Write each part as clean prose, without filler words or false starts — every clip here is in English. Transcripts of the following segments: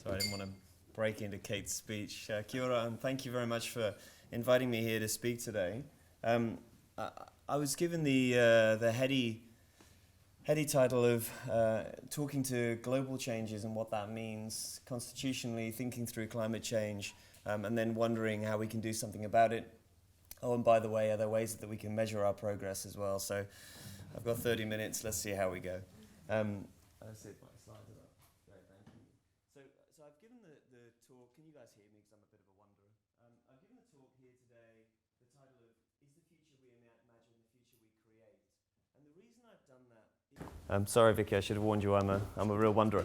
Sorry, I didn't want to break into Kate's speech. Kia ora, and thank you very much for inviting me here to speak today. I was given the heady title of talking to global changes and what that means constitutionally, thinking through climate change, and then wondering how we can do something about it. Oh, and by the way, are there ways that we can measure our progress as well? So I've got 30 minutes. Let's see how we go. Let's see if my slides are up. Great, thank you. So I've given the talk. Can you guys hear me? Because I'm a bit of a wanderer. I've given the talk here today, the title of "Is the future we imagine the future we create?" And the reason I've done that. I'm sorry, Vicky. I should have warned you. I'm a real wanderer.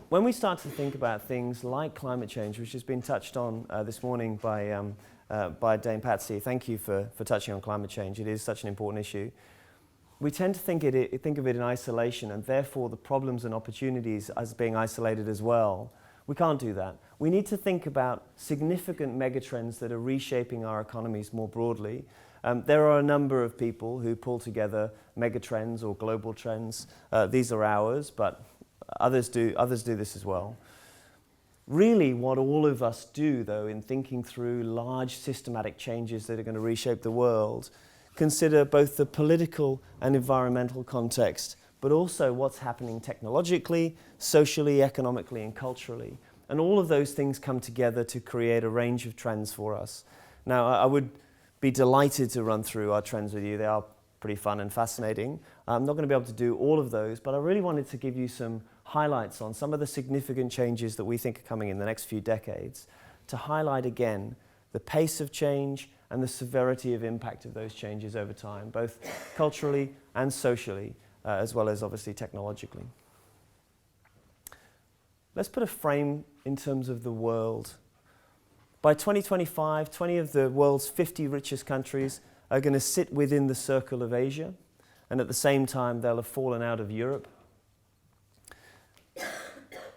When we start to think about things like climate change, which has been touched on this morning by Dame Patsy, thank you for touching on climate change. It is such an important issue. We tend to think of it in isolation, and therefore the problems and opportunities as being isolated as well. We can't do that. We need to think about significant megatrends that are reshaping our economies more broadly. There are a number of people who pull together megatrends or global trends. These are ours, but others do this as well. Really, what all of us do, though, in thinking through large systematic changes that are going to reshape the world, consider both the political and environmental context, but also what's happening technologically, socially, economically, and culturally. And all of those things come together to create a range of trends for us. Now, I would be delighted to run through our trends with you. They are pretty fun and fascinating. I'm not going to be able to do all of those, but I really wanted to give you some highlights on some of the significant changes that we think are coming in the next few decades, to highlight again the pace of change and the severity of impact of those changes over time, both culturally and socially, as well as obviously technologically. Let's put a frame in terms of the world. By 2025, 20 of the world's 50 richest countries are going to sit within the circle of Asia, and at the same time they'll have fallen out of Europe.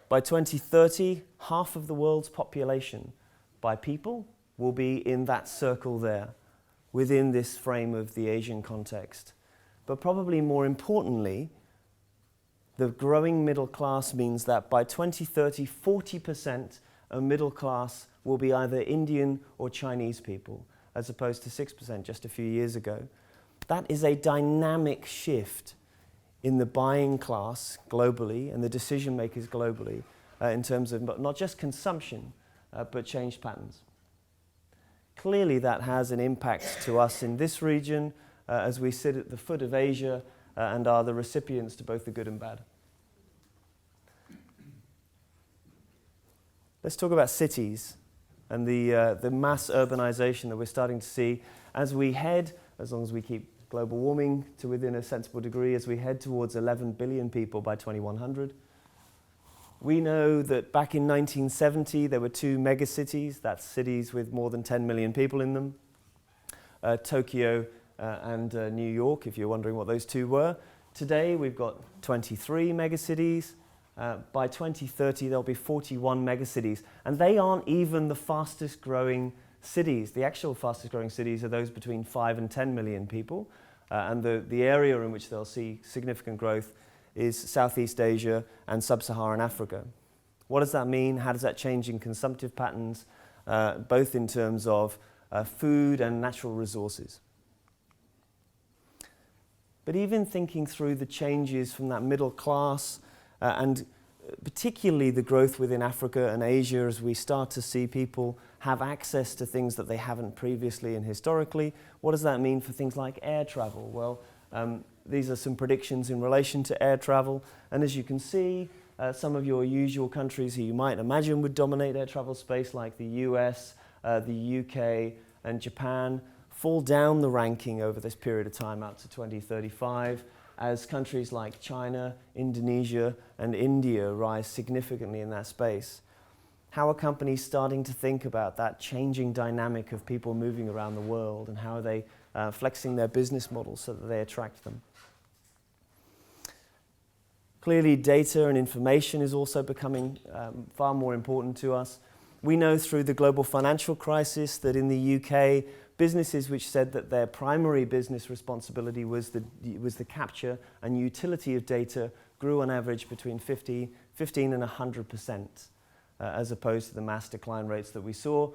By 2030, half of the world's population by people will be in that circle there, within this frame of the Asian context. But probably more importantly, the growing middle class means that by 2030, 40% of middle class will be either Indian or Chinese people, as opposed to 6% just a few years ago. That is a dynamic shift in the buying class globally and the decision makers globally in terms of not just consumption, but changed patterns. Clearly that has an impact to us in this region as we sit at the foot of Asia and are the recipients to both the good and bad. Let's talk about cities and the mass urbanization that we're starting to see as we head, as long as we keep global warming to within a sensible degree, as we head towards 11 billion people by 2100. We know that back in 1970 there were two megacities, that's cities with more than 10 million people in them, Tokyo and New York, if you're wondering what those two were. Today we've got 23 megacities. By 2030 there'll be 41 megacities, and they aren't even the fastest growing cities. The actual fastest growing cities are those between 5 and 10 million people, and the area in which they'll see significant growth is Southeast Asia and Sub-Saharan Africa. What does that mean? How does that change in consumptive patterns, both in terms of food and natural resources? But even thinking through the changes from that middle class and particularly the growth within Africa and Asia as we start to see people have access to things that they haven't previously and historically. What does that mean for things like air travel? Well, these are some predictions in relation to air travel, and as you can see, some of your usual countries who you might imagine would dominate air travel space, like the US, the UK and Japan, fall down the ranking over this period of time out to 2035, as countries like China, Indonesia and India rise significantly in that space. How are companies starting to think about that changing dynamic of people moving around the world, and how are they flexing their business models so that they attract them? Clearly, data and information is also becoming far more important to us. We know through the global financial crisis that in the UK, businesses which said that their primary business responsibility was the capture and utility of data grew on average between 15 and 100%, as opposed to the mass decline rates that we saw.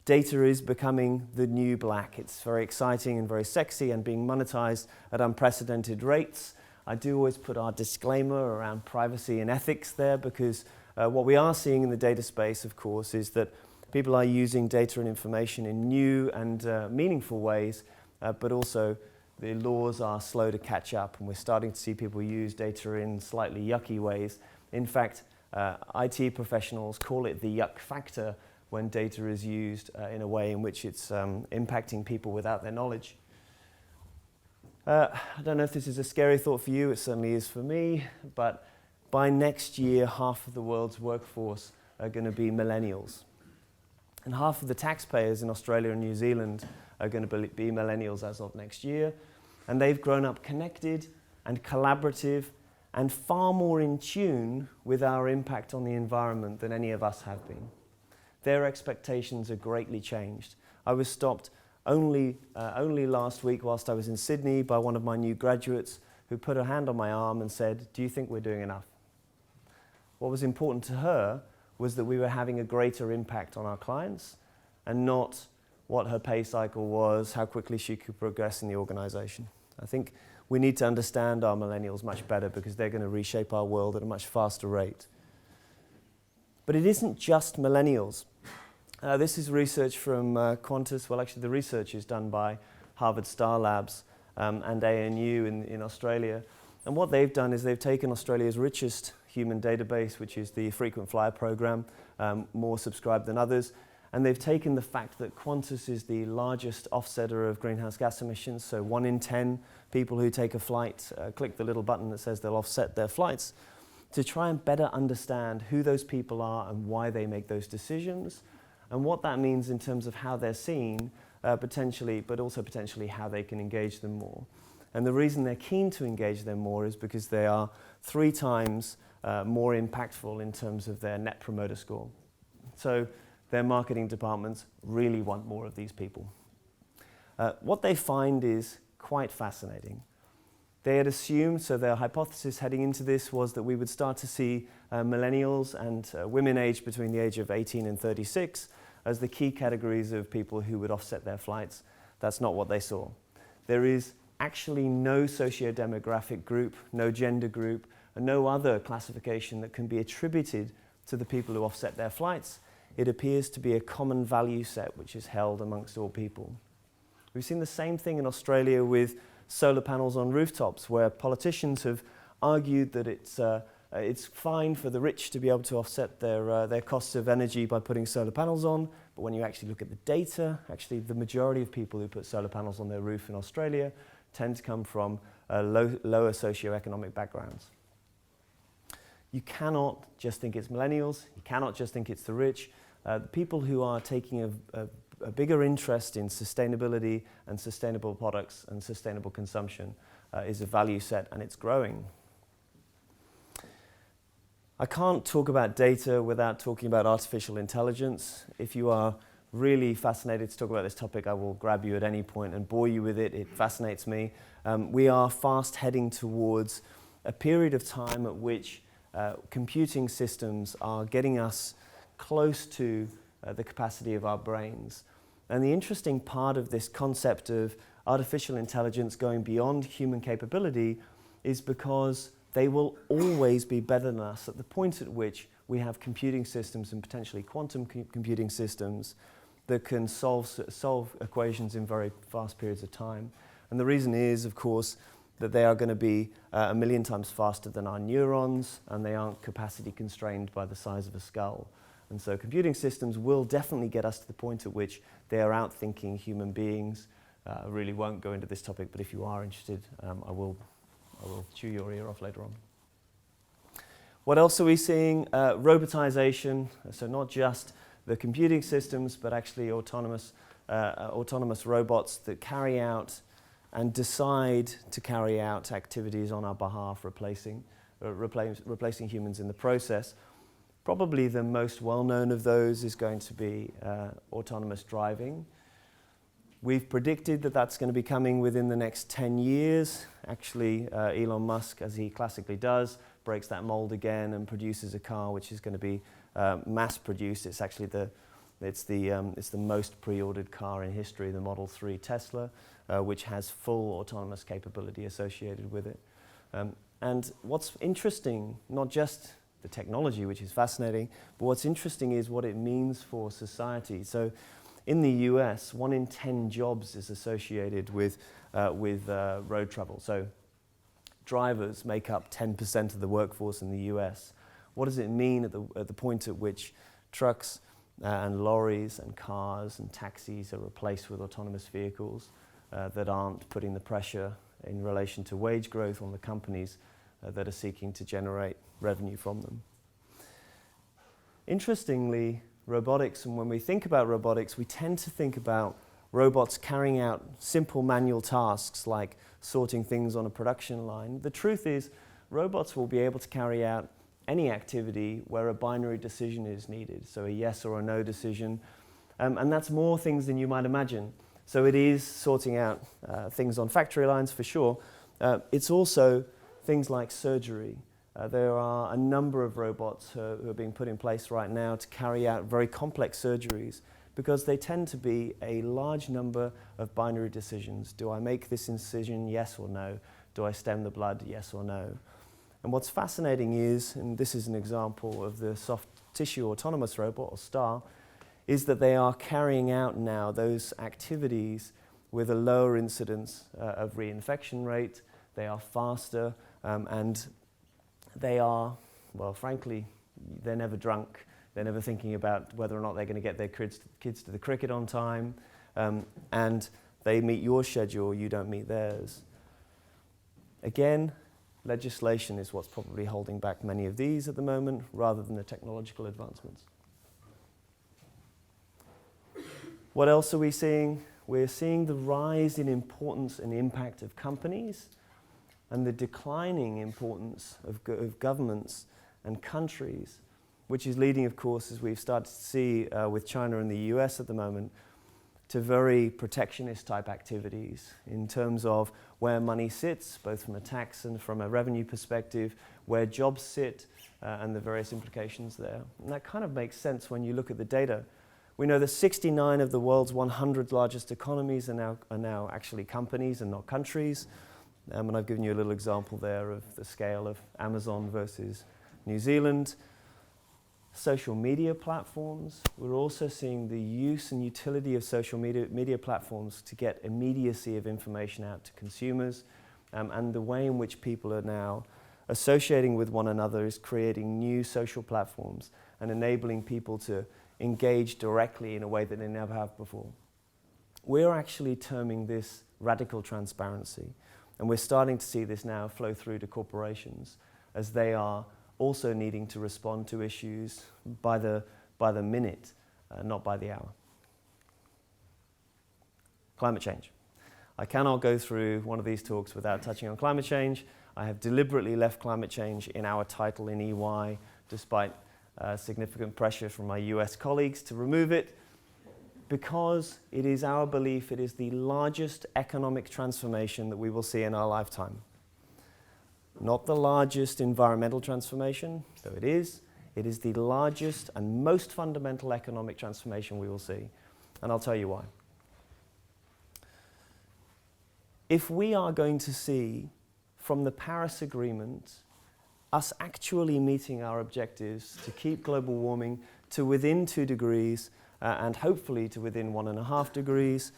Data is becoming the new black. It's very exciting and very sexy and being monetized at unprecedented rates. I do always put our disclaimer around privacy and ethics there, because what we are seeing in the data space, of course, is that people are using data and information in new and meaningful ways, but also the laws are slow to catch up, and we're starting to see people use data in slightly yucky ways. In fact, IT professionals call it the yuck factor when data is used in a way in which it's impacting people without their knowledge. I don't know if this is a scary thought for you, it certainly is for me, but by next year, half of the world's workforce are going to be millennials. And half of the taxpayers in Australia and New Zealand are going to be millennials as of next year. And they've grown up connected and collaborative and far more in tune with our impact on the environment than any of us have been. Their expectations are greatly changed. I was stopped only last week whilst I was in Sydney by one of my new graduates who put her hand on my arm and said, "Do you think we're doing enough?" What was important to her was that we were having a greater impact on our clients, and not what her pay cycle was, how quickly she could progress in the organization. I think we need to understand our millennials much better, because they're going to reshape our world at a much faster rate. But it isn't just millennials. This is research from Qantas. Well, actually, the research is done by Harvard Star Labs and ANU in Australia. And what they've done is they've taken Australia's richest human database, which is the frequent flyer program, more subscribed than others, and they've taken the fact that Qantas is the largest offsetter of greenhouse gas emissions, so 1 in 10 people who take a flight click the little button that says they'll offset their flights, to try and better understand who those people are and why they make those decisions, and what that means in terms of how they're seen, potentially, but also potentially how they can engage them more. And the reason they're keen to engage them more is because they are 3 times more impactful in terms of their net promoter score. So their marketing departments really want more of these people. What they find is quite fascinating. They had assumed, so their hypothesis heading into this was that we would start to see millennials and women aged between the age of 18 and 36 as the key categories of people who would offset their flights. That's not what they saw. There is actually no socio-demographic group, no gender group, and no other classification that can be attributed to the people who offset their flights. It appears to be a common value set which is held amongst all people. We've seen the same thing in Australia with solar panels on rooftops, where politicians have argued that it's fine for the rich to be able to offset their costs of energy by putting solar panels on, but when you actually look at the data, actually the majority of people who put solar panels on their roof in Australia tend to come from lower socioeconomic backgrounds. You cannot just think it's millennials, you cannot just think it's the rich. The people who are taking a bigger interest in sustainability and sustainable products and sustainable consumption is a value set, and it's growing. I can't talk about data without talking about artificial intelligence. If you are really fascinated to talk about this topic, I will grab you at any point and bore you with it. It fascinates me. We are fast heading towards a period of time at which computing systems are getting us close to the capacity of our brains. And the interesting part of this concept of artificial intelligence going beyond human capability is because they will always be better than us at the point at which we have computing systems, and potentially quantum computing systems, that can solve equations in very fast periods of time. And the reason is, of course, that they are going to be 1 million times faster than our neurons, and they aren't capacity constrained by the size of a skull. And so computing systems will definitely get us to the point at which they are outthinking human beings. I really won't go into this topic, but if you are interested, I will chew your ear off later on. What else are we seeing? Robotization, so not just the computing systems, but actually autonomous robots that carry out and decide to carry out activities on our behalf, replacing humans in the process. Probably the most well-known of those is going to be autonomous driving. We've predicted that that's going to be coming within the next 10 years. Actually, Elon Musk, as he classically does, breaks that mold again and produces a car which is going to be mass produced. It's actually the most pre-ordered car in history, the Model 3 Tesla, which has full autonomous capability associated with it. And what's interesting, not just the technology, which is fascinating, but what's interesting is what it means for society. So in the US, 1 in 10 jobs is associated with road travel. So drivers make up 10% of the workforce in the US. What does it mean at the point at which trucks and lorries and cars and taxis are replaced with autonomous vehicles that aren't putting the pressure in relation to wage growth on the companies that are seeking to generate revenue from them? Interestingly, robotics, and when we think about robotics, we tend to think about robots carrying out simple manual tasks like sorting things on a production line. The truth is, robots will be able to carry out any activity where a binary decision is needed, so a yes or a no decision, and that's more things than you might imagine. So it is sorting out things on factory lines for sure. It's also things like surgery. There are a number of robots who are being put in place right now to carry out very complex surgeries because they tend to be a large number of binary decisions. Do I make this incision, yes or no? Do I stem the blood, yes or no? And what's fascinating is, and this is an example of the soft tissue autonomous robot, or STAR, is that they are carrying out now those activities with a lower incidence of reinfection rate. They are faster, and they are, well, frankly, they're never drunk. They're never thinking about whether or not they're going to get their kids to the cricket on time, and they meet your schedule, you don't meet theirs. Again, legislation is what's probably holding back many of these at the moment, rather than the technological advancements. What else are we seeing? We're seeing the rise in importance and impact of companies and the declining importance of governments and countries, which is leading, of course, as we've started to see with China and the US at the moment, to very protectionist type activities in terms of where money sits, both from a tax and from a revenue perspective, where jobs sit, and the various implications there. And that kind of makes sense when you look at the data. We know that 69 of the world's 100 largest economies are now actually companies and not countries. And I've given you a little example there of the scale of Amazon versus New Zealand. Social media platforms. We're also seeing the use and utility of social media platforms to get immediacy of information out to consumers, and the way in which people are now associating with one another is creating new social platforms and enabling people to engage directly in a way that they never have before. We're actually terming this radical transparency, and we're starting to see this now flow through to corporations as they are also needing to respond to issues by the minute, not by the hour. Climate change. I cannot go through one of these talks without touching on climate change. I have deliberately left climate change in our title in EY, despite significant pressure from my US colleagues to remove it, because it is our belief it is the largest economic transformation that we will see in our lifetime. Not the largest environmental transformation, though it is the largest and most fundamental economic transformation we will see. And I'll tell you why. If we are going to see from the Paris Agreement us actually meeting our objectives to keep global warming to within 2 degrees and hopefully to within 1.5 degrees,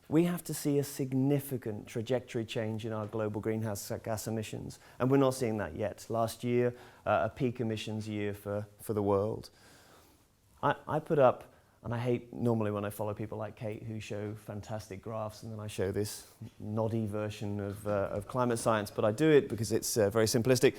we have to see a significant trajectory change in our global greenhouse gas emissions. And we're not seeing that yet. Last year, a peak emissions year for the world. I put up, and I hate normally when I follow people like Kate who show fantastic graphs and then I show this noddy version of climate science, but I do it because it's very simplistic.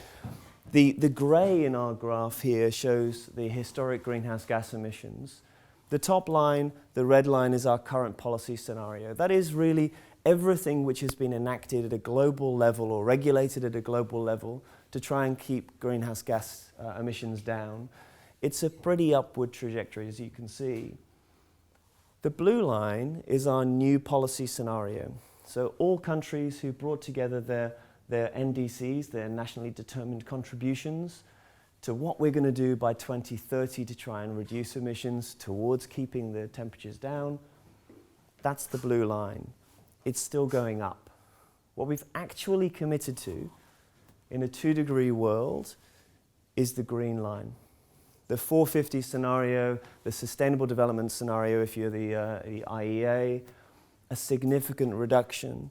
The grey in our graph here shows the historic greenhouse gas emissions. The top line, the red line, is our current policy scenario. That is really everything which has been enacted at a global level or regulated at a global level to try and keep greenhouse gas emissions down. It's a pretty upward trajectory, as you can see. The blue line is our new policy scenario. So all countries who brought together They're NDCs, they're nationally determined contributions to what we're going to do by 2030 to try and reduce emissions towards keeping the temperatures down. That's the blue line. It's still going up. What we've actually committed to in a 2-degree world is the green line. The 450 scenario, the sustainable development scenario, if you're the IEA, a significant reduction.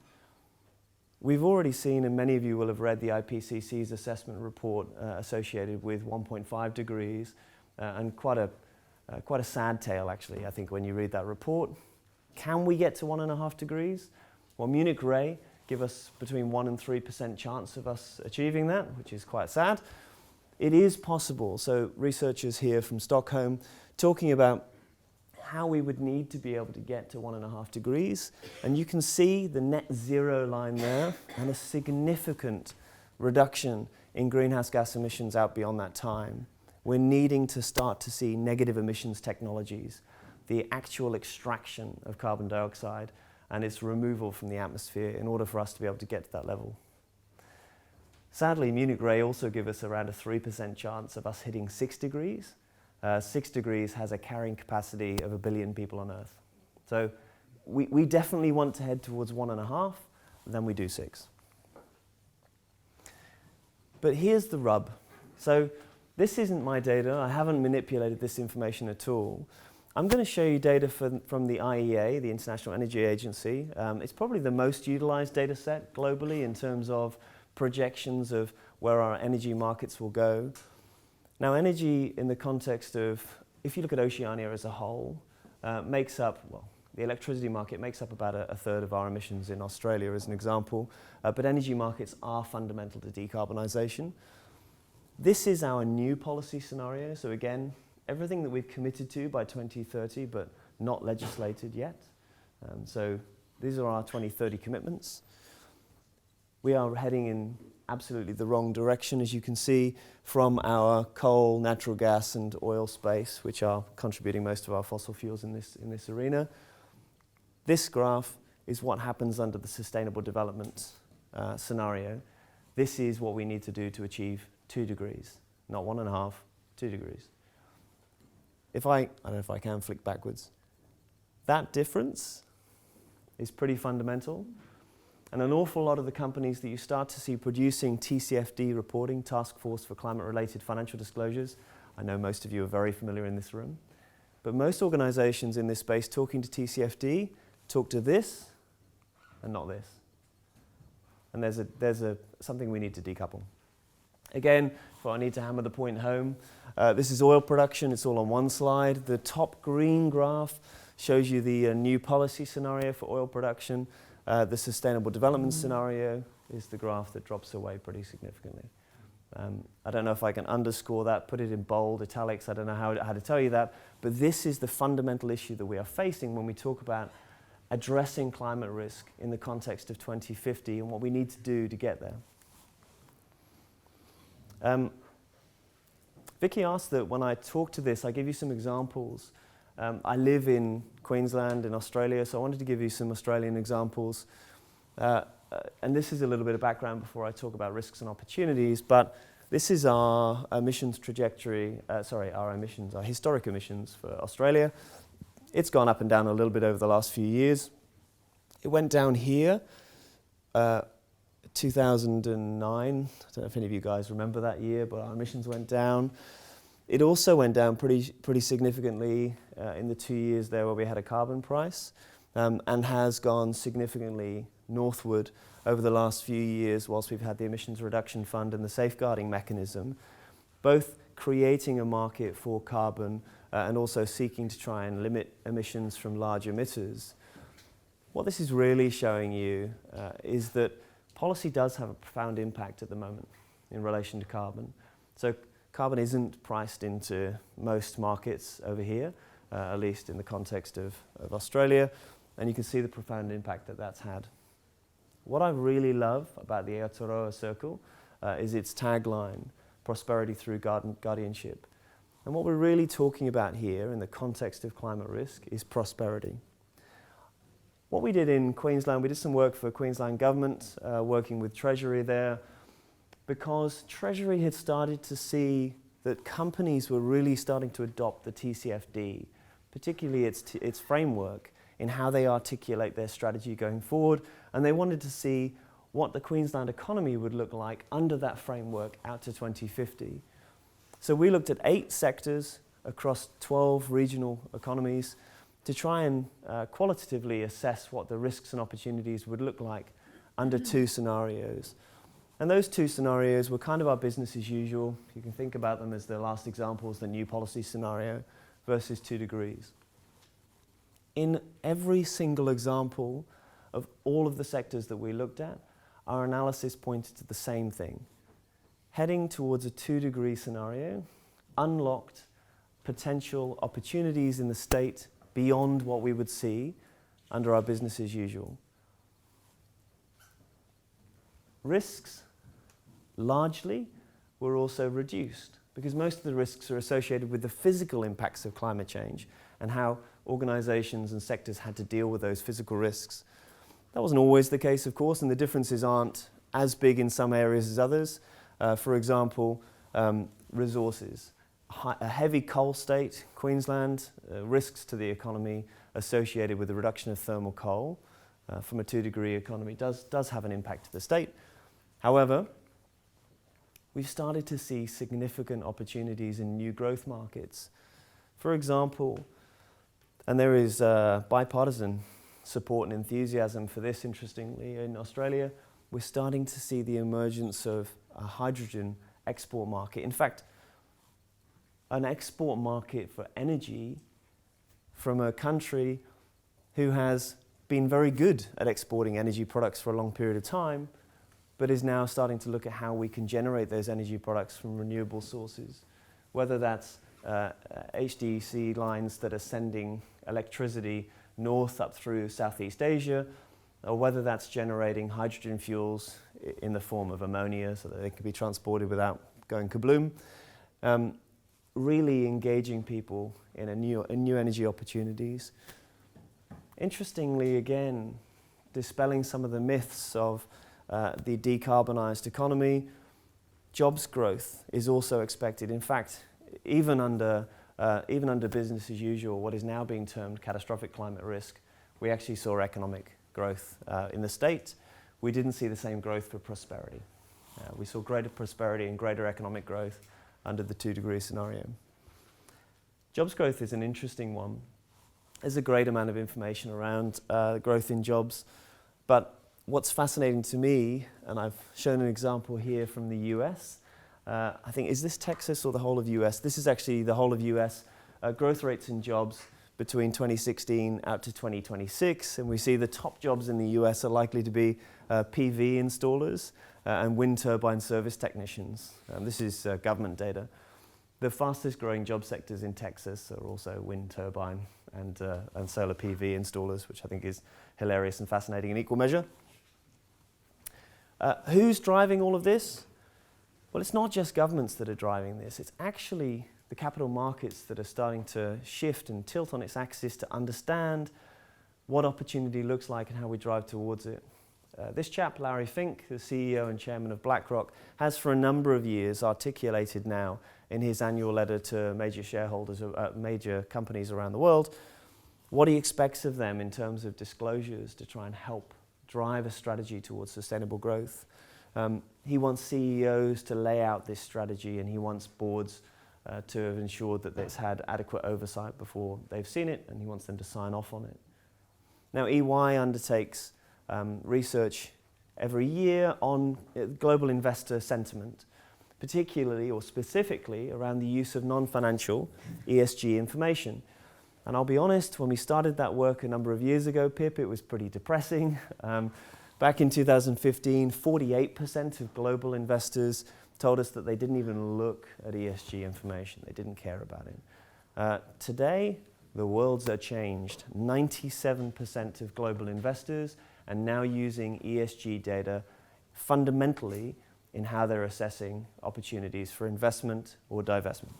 We've already seen, and many of you will have read the IPCC's assessment report associated with 1.5 degrees, and quite a sad tale, actually, I think, when you read that report. Can we get to 1.5 degrees? Well, Munich Re give us between 1% and 3% chance of us achieving that, which is quite sad. It is possible. So researchers here from Stockholm talking about how we would need to be able to get to 1.5 degrees. And you can see the net zero line there and a significant reduction in greenhouse gas emissions out beyond that time. We're needing to start to see negative emissions technologies, the actual extraction of carbon dioxide and its removal from the atmosphere in order for us to be able to get to that level. Sadly, Munich Re also give us around a 3% chance of us hitting 6 degrees. 6 degrees has a carrying capacity of 1 billion people on Earth. So we definitely want to head towards 1.5, then we do 6. But here's the rub. So this isn't my data. I haven't manipulated this information at all. I'm going to show you data from the IEA, the International Energy Agency. It's probably the most utilized data set globally in terms of projections of where our energy markets will go. Now, energy in the context of, if you look at Oceania as a whole, makes up, well, the electricity market makes up about a third of our emissions in Australia, as an example. But energy markets are fundamental to decarbonisation. This is our new policy scenario. So again, everything that we've committed to by 2030, but not legislated yet. So these are our 2030 commitments. We are heading in absolutely the wrong direction, as you can see, from our coal, natural gas and oil space, which are contributing most of our fossil fuels in this arena. This graph is what happens under the sustainable development scenario. This is what we need to do to achieve 2 degrees, not 1.5, 2 degrees. I don't know if I can flick backwards. That difference is pretty fundamental. And an awful lot of the companies that you start to see producing TCFD reporting, Task Force for Climate-Related Financial Disclosures, I know most of you are very familiar in this room, but most organizations in this space talking to TCFD talk to this and not this. And there's something we need to decouple. Again, if I need to hammer the point home, this is oil production. It's all on one slide. The top green graph shows you the new policy scenario for oil production. The sustainable development scenario is the graph that drops away pretty significantly. I don't know if I can underscore that, put it in bold, italics, I don't know how to tell you that, but this is the fundamental issue that we are facing when we talk about addressing climate risk in the context of 2050 and what we need to do to get there. Vicky asked that when I talk to this, I give you some examples. I live in Queensland in Australia, so I wanted to give you some Australian examples. And this is a little bit of background before I talk about risks and opportunities, but this is our emissions trajectory, our historic emissions for Australia. It's gone up and down a little bit over the last few years. It went down here, 2009. I don't know if any of you guys remember that year, but our emissions went down. It also went down pretty significantly in the 2 years there where we had a carbon price, and has gone significantly northward over the last few years whilst we've had the Emissions Reduction Fund and the safeguarding mechanism, both creating a market for carbon and also seeking to try and limit emissions from large emitters. What this is really showing you is that policy does have a profound impact at the moment in relation to carbon. So carbon isn't priced into most markets over here, at least in the context of Australia, and you can see the profound impact that that's had. What I really love about the Aotearoa Circle is its tagline, prosperity through guardianship. And what we're really talking about here in the context of climate risk is prosperity. What we did in Queensland, we did some work for Queensland government, working with Treasury there, because Treasury had started to see that companies were really starting to adopt the TCFD, particularly its framework in how they articulate their strategy going forward, and they wanted to see what the Queensland economy would look like under that framework out to 2050. So we looked at 8 sectors across 12 regional economies to try and qualitatively assess what the risks and opportunities would look like under 2 scenarios. And those 2 scenarios were kind of our business as usual. You can think about them as the last examples, the new policy scenario versus 2 degrees. In every single example of all of the sectors that we looked at, our analysis pointed to the same thing. Heading towards a 2-degree scenario unlocked potential opportunities in the state beyond what we would see under our business as usual. Risks, largely, were also reduced because most of the risks are associated with the physical impacts of climate change and how organizations and sectors had to deal with those physical risks. That wasn't always the case, of course, and the differences aren't as big in some areas as others. For example, resources. A heavy coal state, Queensland, risks to the economy associated with the reduction of thermal coal from a 2-degree economy does have an impact to the state. However, we've started to see significant opportunities in new growth markets. For example, and there is bipartisan support and enthusiasm for this, interestingly, in Australia, we're starting to see the emergence of a hydrogen export market. In fact, an export market for energy from a country who has been very good at exporting energy products for a long period of time, but is now starting to look at how we can generate those energy products from renewable sources, whether that's HDC lines that are sending electricity north up through Southeast Asia, or whether that's generating hydrogen fuels in the form of ammonia so that they can be transported without going kabloom. Really engaging people in new energy opportunities. Interestingly, again, dispelling some of the myths of the decarbonized economy, jobs growth is also expected. In fact, even under business as usual, what is now being termed catastrophic climate risk, we actually saw economic growth in the state. We didn't see the same growth for prosperity. We saw greater prosperity and greater economic growth under the 2-degree scenario. Jobs growth is an interesting one. There's a great amount of information around growth in jobs, but what's fascinating to me, and I've shown an example here from the US, I think, is this Texas or the whole of US? This is actually the whole of US growth rates in jobs between 2016 out to 2026, and we see the top jobs in the US are likely to be PV installers and wind turbine service technicians. This is government data. The fastest growing job sectors in Texas are also wind turbine and solar PV installers, which I think is hilarious and fascinating in equal measure. Who's driving all of this? Well, it's not just governments that are driving this. It's actually the capital markets that are starting to shift and tilt on its axis to understand what opportunity looks like and how we drive towards it. This chap, Larry Fink, the CEO and chairman of BlackRock, has for a number of years articulated now in his annual letter to major shareholders of major companies around the world what he expects of them in terms of disclosures to try and help drive a strategy towards sustainable growth. He wants CEOs to lay out this strategy, and he wants boards to have ensured that it's had adequate oversight before they've seen it, and he wants them to sign off on it. Now, EY undertakes research every year on global investor sentiment, particularly or specifically around the use of non-financial ESG information. And I'll be honest, when we started that work a number of years ago, Pip, it was pretty depressing. Back in 2015, 48% of global investors told us that they didn't even look at ESG information. They didn't care about it. Today, the worlds are changed. 97% of global investors are now using ESG data fundamentally in how they're assessing opportunities for investment or divestment.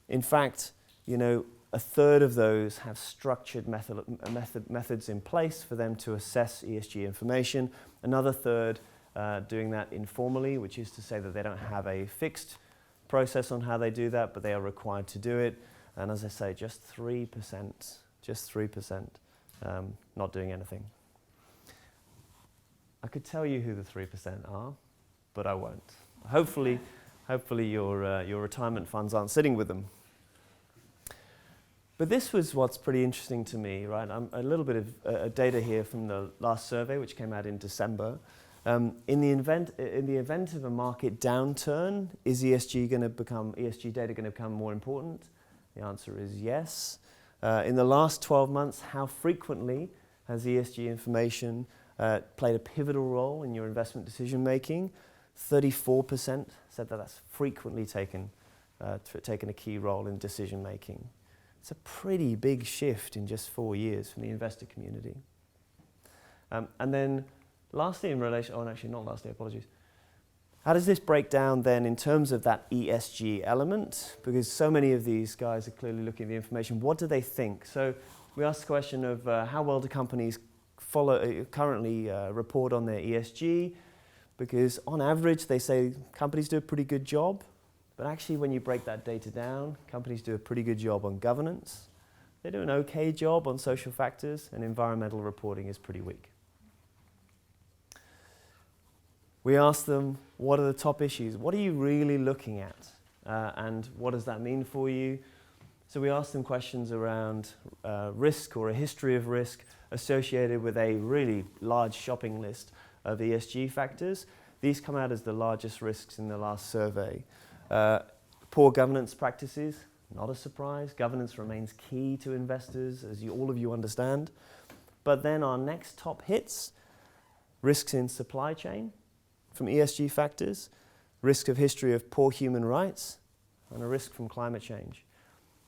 In fact, A third of those have structured methods in place for them to assess ESG information. Another third doing that informally, which is to say that they don't have a fixed process on how they do that, but they are required to do it. And as I say, just 3% not doing anything. I could tell you who the 3% are, but I won't. Hopefully your retirement funds aren't sitting with them. But this was what's pretty interesting to me, right? A little bit of data here from the last survey, which came out in December. In the event of a market downturn, is ESG data going to become more important? The answer is yes. In the last 12 months, how frequently has ESG information played a pivotal role in your investment decision making? 34% said that that's frequently taken a key role in decision making. It's a pretty big shift in just 4 years from the investor community. And then lastly, apologies. How does this break down then in terms of that ESG element? Because so many of these guys are clearly looking at the information. What do they think? So we asked the question of how well do companies currently report on their ESG? Because on average, they say companies do a pretty good job. But actually, when you break that data down, companies do a pretty good job on governance. They do an okay job on social factors, and environmental reporting is pretty weak. We asked them, what are the top issues? What are you really looking at? And what does that mean for you? So we asked them questions around risk or a history of risk associated with a really large shopping list of ESG factors. These come out as the largest risks in the last survey. Poor governance practices, not a surprise. Governance remains key to investors, as all of you understand. But then our next top hits, risks in supply chain from ESG factors, risk of history of poor human rights, and a risk from climate change.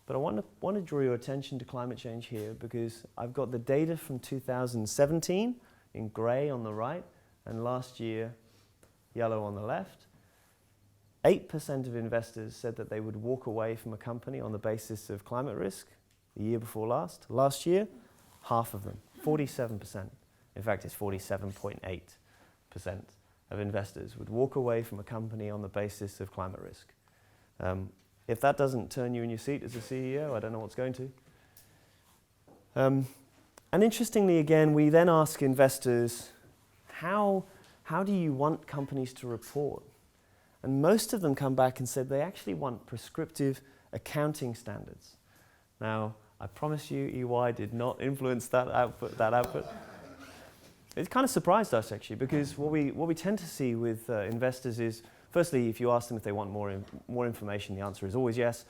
But I want to draw your attention to climate change here because I've got the data from 2017 in grey on the right and last year yellow on the left. 8% of investors said that they would walk away from a company on the basis of climate risk the year before last. Last year, half of them, 47%. In fact, it's 47.8% of investors would walk away from a company on the basis of climate risk. If that doesn't turn you in your seat as a CEO, I don't know what's going to. And interestingly, again, we then ask investors, how do you want companies to report? And most of them come back and said they actually want prescriptive accounting standards. Now, I promise you, EY did not influence that output. It kind of surprised us, actually, because what we tend to see with investors is, firstly, if you ask them if they want more information, the answer is always yes.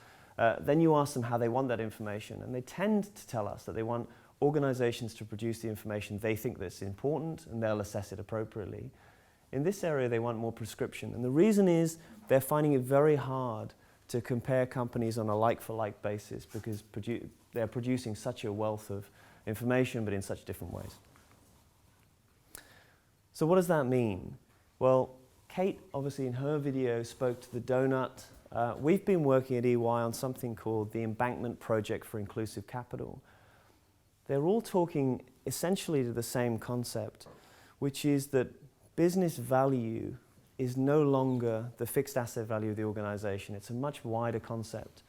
Then you ask them how they want that information, and they tend to tell us that they want organizations to produce the information they think that's important, and they'll assess it appropriately. In this area, they want more prescription. And the reason is they're finding it very hard to compare companies on a like-for-like basis because they're producing such a wealth of information, but in such different ways. So what does that mean? Well, Kate, obviously, in her video, spoke to the donut. We've been working at EY on something called the Embankment Project for Inclusive Capital. They're all talking essentially to the same concept, which is that business value is no longer the fixed asset value of the organization. It's a much wider concept.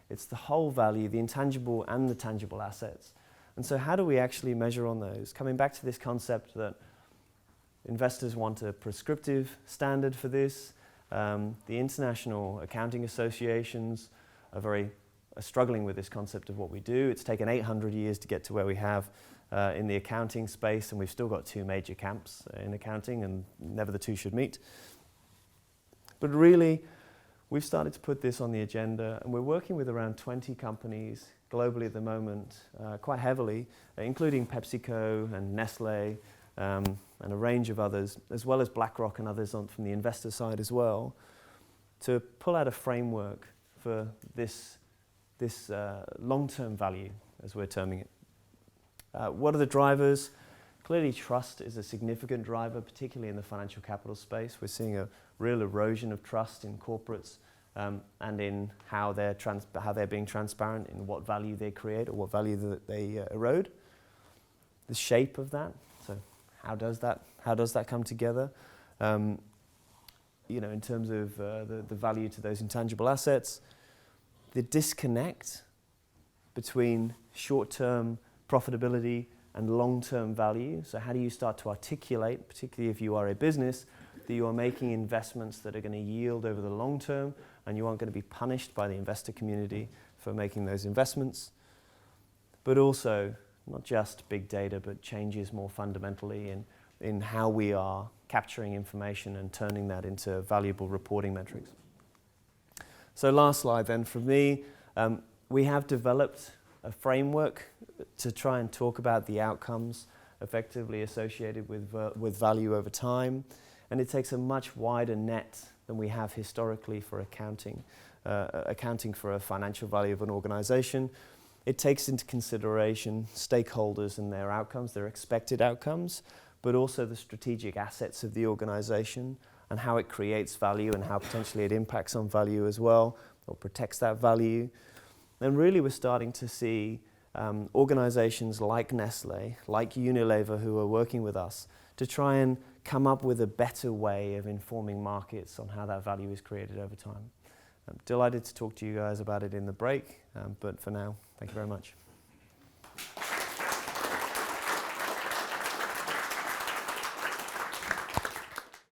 It's the whole value, the intangible and the tangible assets. And so how do we actually measure on those? Coming back to this concept that investors want a prescriptive standard for this. The international accounting associations are struggling with this concept of what we do. It's taken 800 years to get to where we have in the accounting space, and we've still got two major camps in accounting, and never the two should meet. But really, we've started to put this on the agenda, and we're working with around 20 companies globally at the moment, quite heavily, including PepsiCo and Nestle, and a range of others, as well as BlackRock and others from the investor side as well, to pull out a framework for this long-term value, as we're terming it. What are the drivers? Clearly, trust is a significant driver, particularly in the financial capital space. We're seeing a real erosion of trust in corporates and in how they're being transparent in what value they create or what value that they erode. The shape of that, so how does that come together? In terms of the value to those intangible assets, the disconnect between short-term profitability and long-term value. So how do you start to articulate, particularly if you are a business, that you are making investments that are going to yield over the long term and you aren't going to be punished by the investor community for making those investments? But also, not just big data, but changes more fundamentally in how we are capturing information and turning that into valuable reporting metrics. So last slide then from me. We have developed a framework to try and talk about the outcomes effectively associated with value over time. And it takes a much wider net than we have historically for accounting for a financial value of an organization. It takes into consideration stakeholders and their outcomes, their expected outcomes, but also the strategic assets of the organization and how it creates value and how potentially it impacts on value as well, or protects that value. And really we're starting to see organizations like Nestle, like Unilever, who are working with us to try and come up with a better way of informing markets on how that value is created over time. I'm delighted to talk to you guys about it in the break, but for now, thank you very much.